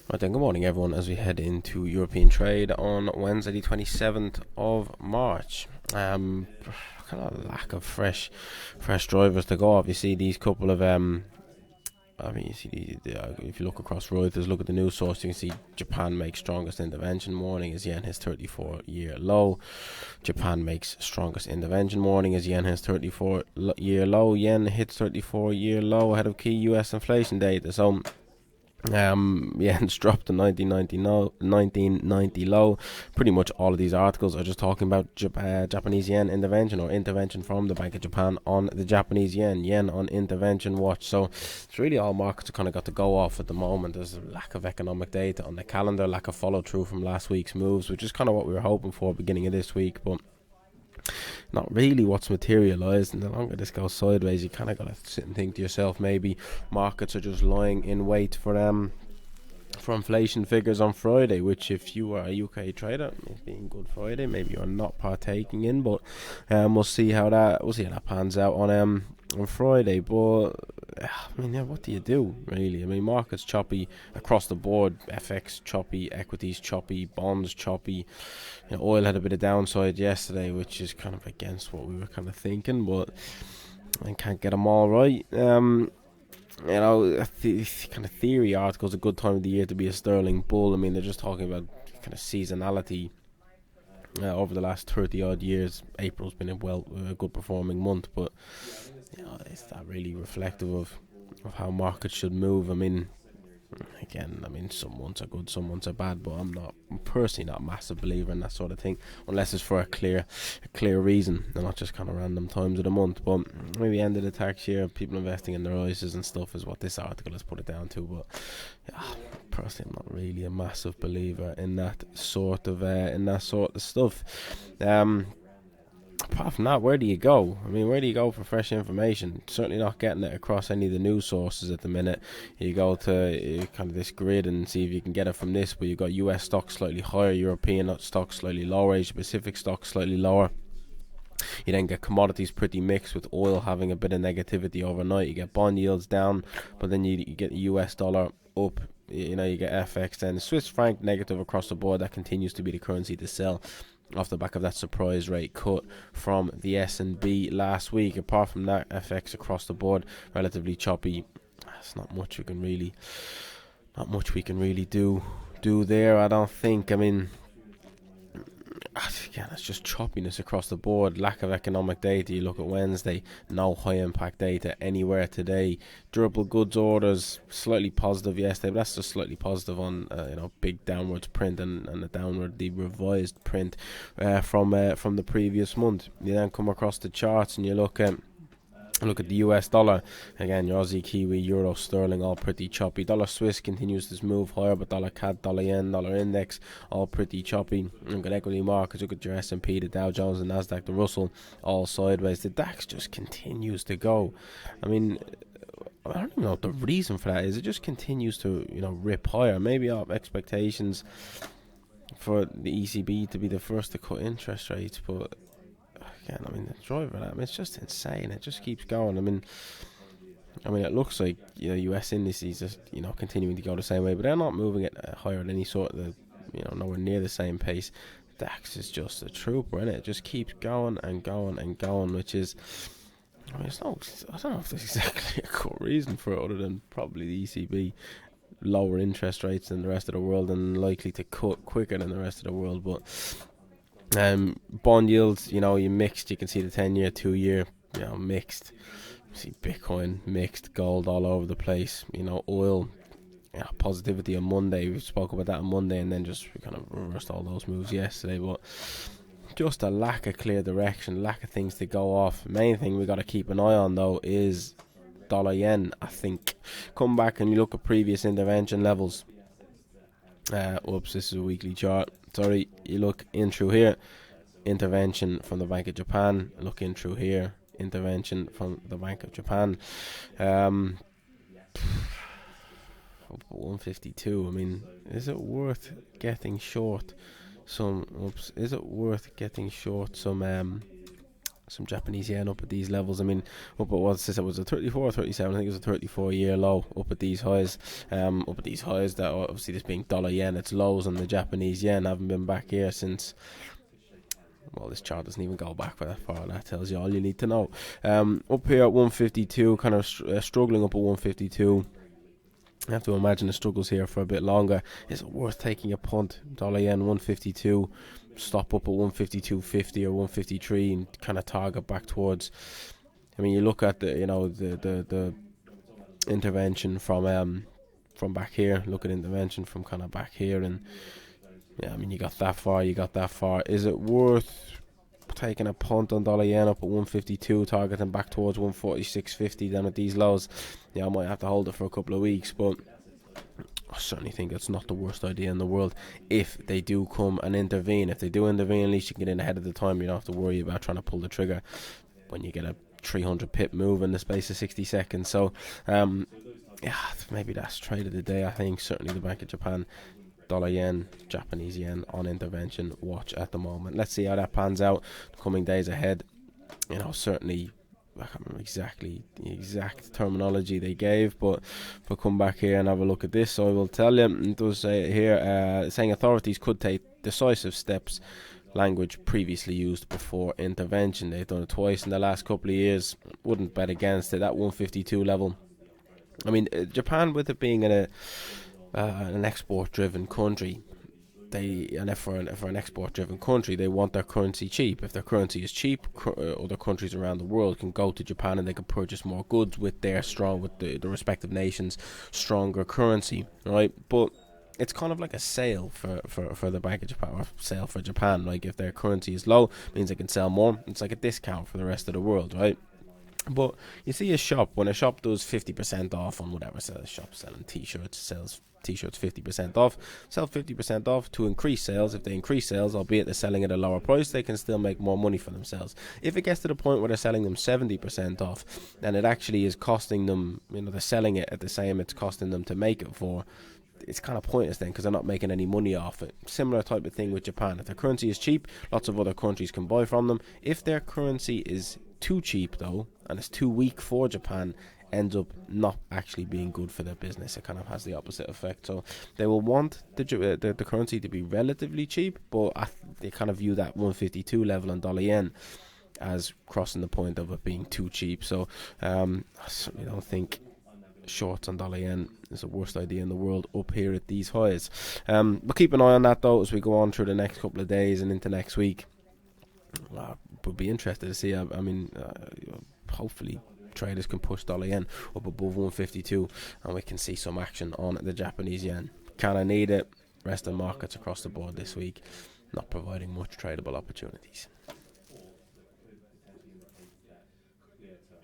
Right then, good morning everyone as we head into European trade on Wednesday the 27th of March. Kind of lack of fresh drivers to go off. You see these couple of you see if you look across Reuters, look at the news source, you can see Japan makes strongest intervention warning as yen hits 34-year low. Japan makes strongest intervention warning as yen hits 34-year low. Yen hits 34-year low ahead of key US inflation data. So yen's dropped to 1990 low. Pretty much all of these articles are just talking about Japanese yen intervention or intervention from the Bank of Japan on the Japanese yen on intervention watch. So it's really all markets are kind of got to go off at the moment. There's a lack of economic data on the calendar, lack of follow through from last week's moves, which is kind of what we were hoping for beginning of this week, but not really what's materialised. And the longer this goes sideways, you kind of got to sit and think to yourself, maybe markets are just lying in wait for inflation figures on Friday, which if you are a UK trader, it's been Good Friday, maybe you're not partaking in, but we'll see how that pans out on Friday. But what do you do really? Markets choppy across the board, FX choppy, equities choppy, bonds choppy. Oil had a bit of downside yesterday, which is kind of against what we were kind of thinking, but I can't get them all right. Kind of theory articles, a good time of the year to be a sterling bull. They're just talking about kind of seasonality. Over the last 30 odd years, April's been a good performing month, but is that really reflective of how markets should move? Some months are good, some months are bad, but I'm personally not a massive believer in that sort of thing, unless it's for a clear reason, and not just kind of random times of the month. But maybe end of the tax year, people investing in their ISAs and stuff is what this article has put it down to. But personally, I'm not really a massive believer in that sort of stuff. Apart from that, where do you go? Where do you go for fresh information? Certainly not getting it across any of the news sources at the minute. You go to kind of this grid and see if you can get it from this, but you've got US stocks slightly higher, European stocks slightly lower, Asia Pacific stocks slightly lower. You then get commodities pretty mixed, with oil having a bit of negativity overnight. You get bond yields down, but then you get the US dollar up. You get FX, then Swiss franc negative across the board. That continues to be the currency to sell off the back of that surprise rate cut from the S&B last week. Apart from that, FX across the board relatively choppy. There's not much we can really do there, I don't think. Again, it's just choppiness across the board. Lack of economic data. You look at Wednesday, no high impact data anywhere today. Durable goods orders slightly positive yesterday, but that's just slightly positive on big downwards print and the revised print from the previous month. You then come across the charts and you look at the US dollar. Again, your Aussie, Kiwi, Euro, Sterling, all pretty choppy. Dollar Swiss continues this move higher, but dollar CAD, dollar yen, dollar index, all pretty choppy. Look at equity markets, look at your S&P, the Dow Jones, the Nasdaq, the Russell, all sideways. The DAX just continues to go. I don't even know what the reason for that is. It just continues to, rip higher. Maybe our expectations for the ECB to be the first to cut interest rates, but again, the driver, it's just insane. It just keeps going. It looks like US indices are continuing to go the same way, but they're not moving it higher at any sort of nowhere near the same pace. DAX is just a trooper, and it just keeps going and going and going, which is I don't know if there's exactly a good reason for it other than probably the ECB lower interest rates than the rest of the world and likely to cut quicker than the rest of the world, but bond yields, you mixed. You can see the 10-year, 2-year, mixed. You see Bitcoin mixed, gold all over the place. Oil, positivity on Monday. We spoke about that on Monday, and then just kind of reversed all those moves yesterday. But just a lack of clear direction, lack of things to go off. Main thing we got to keep an eye on though is dollar yen. I think come back and you look at previous intervention levels. This is a weekly chart. Sorry, you look in through here, intervention from the Bank of Japan. Look in through here, intervention from the Bank of Japan. 152. Is it worth getting short some? Is it worth getting short some some Japanese yen up at these levels. I mean, up at what's this? It was a 34 or 37. I think it was a 34-year low up at these highs. Up at these highs, that obviously this being dollar yen, its lows on the Japanese yen haven't been back here since. Well, this chart doesn't even go back that far. That tells you all you need to know. Up here at 152, kind of struggling up at 152. I have to imagine the struggles here for a bit longer. Is it worth taking a punt? Dollar yen 152, stop up at 152.50 or 153 and kind of target back towards. I mean, you look at the intervention from back here. Look at intervention from kind of back here, and yeah, I mean, you got that far. Is it worth taking a punt on dollar yen up at 152, targeting back towards 146.50 then at these lows? Yeah, I might have to hold it for a couple of weeks, but I certainly think it's not the worst idea in the world if they do come and intervene. If they do intervene, at least you can get in ahead of the time. You don't have to worry about trying to pull the trigger when you get a 300 pip move in the space of 60 seconds. So yeah, maybe that's trade of the day. I think certainly the Bank of Japan, dollar yen, Japanese yen on intervention watch at the moment. Let's see how that pans out the coming days ahead. Certainly I can't remember exactly the exact terminology they gave, but if I come back here and have a look at this, so I will tell you. It does say here, saying authorities could take decisive steps, language previously used before intervention. They've done it twice in the last couple of years. Wouldn't bet against it. That 152 level. I mean, Japan, with it being an export-driven country, for an export-driven country, they want their currency cheap. If their currency is cheap, other countries around the world can go to Japan and they can purchase more goods with the respective nations' stronger currency, right? But it's kind of like a sale for the Bank of Japan, or sale for Japan. Like, if their currency is low, it means they can sell more. It's like a discount for the rest of the world, right? But you see when a shop does 50% off on whatever, so a shop selling t-shirts, sells t-shirts 50% off, sell 50% off to increase sales. If they increase sales, albeit they're selling at a lower price, they can still make more money for themselves. If it gets to the point where they're selling them 70% off, then it actually is costing them, they're selling it at the same it's costing them to make it for, it's kind of pointless then, because they're not making any money off it. Similar type of thing with Japan. If their currency is cheap, lots of other countries can buy from them. If their currency is too cheap though, and it's too weak for Japan, ends up not actually being good for their business. It kind of has the opposite effect. So they will want the currency to be relatively cheap, but they kind of view that 152 level on dollar yen as crossing the point of it being too cheap. So I certainly don't think shorts on dollar yen is the worst idea in the world up here at these highs. But keep an eye on that though as we go on through the next couple of days and into next week. Would be interested to see. Hopefully traders can push dollar yen up above 152 and we can see some action on the Japanese yen. Kind of need it. Rest of the markets across the board this week not providing much tradable opportunities.